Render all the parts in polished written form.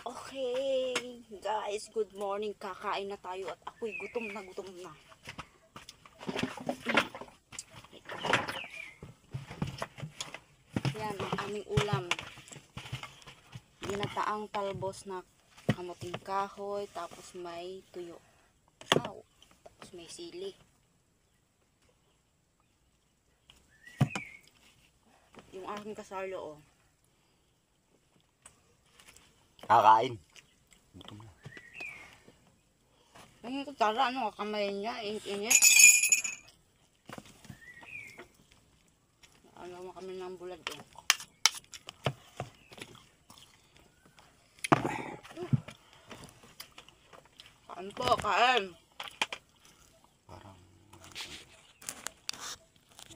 Okay, guys, good morning. Kakain na tayo at ako'y gutom na gutom na. Yan ang aming ulam. Ginataang talbos na kamuting kahoy, tapos may tuyo. Tapos may sili. Yung aking kasalo, oh. Kakain. Gutom na. Ang kutsara, ano, kamay niya, init-init. Ano mo kami ng bulad, eh. Kain po, kain. Parang...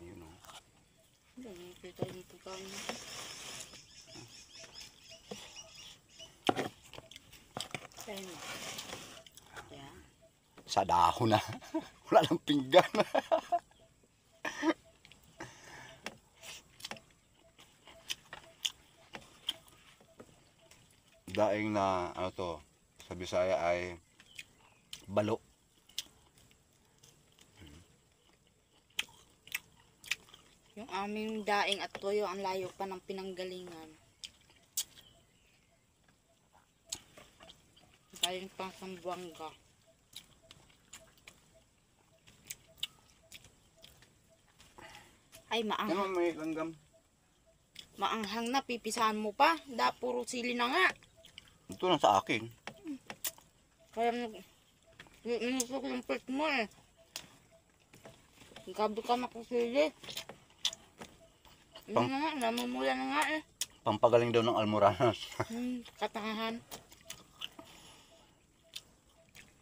Ayun o. Hindi, kita yung pagkain mo. Kain mo. Yan. Sa dahon na. Wala lang pinggan. Daing na, ano to, sa Bisaya ay balo. Yung aming daing at toyo, ang layo pa ng pinanggalingan. Galing pang Sambuanga. Ay, maanghang. Ano may langgam? Maanghang na, pipisahan mo pa. Puro sili na nga. Ito lang sa akin. Kaya inusok yung plate mo eh. Gabi ka makusili. Ano na nga, namumula na nga eh. Pampagaling daw ng almoranas. Katangahan.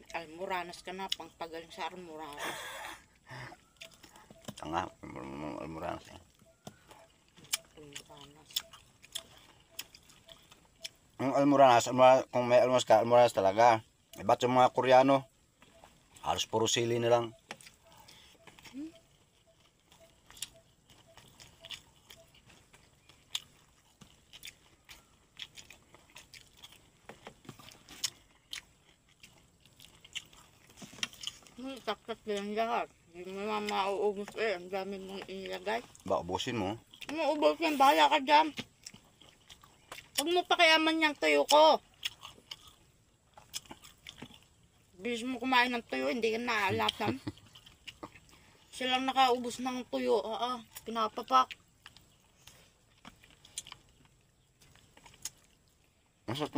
Almoranas ka na, pangpagaling sa almoranas. Tanga, almoranas eh. Almoranas. Yung almoranas, kung may almoranas ka, almoranas talaga. Iba't yung mga Koreano, halos puro sili na lang. Taktak lang lahat. Hindi mo naman mauubos eh. Ang dami mong inilagay. Ba, ubusin mo. Mauubos yan, bahala ka dyan. Huwag mo pakiaman yung tuyo ko. Bilis mo kumain ng tuyo, hindi ka naaalatan. Silang nakaubos ng tuyo. Pinapapak. Nasa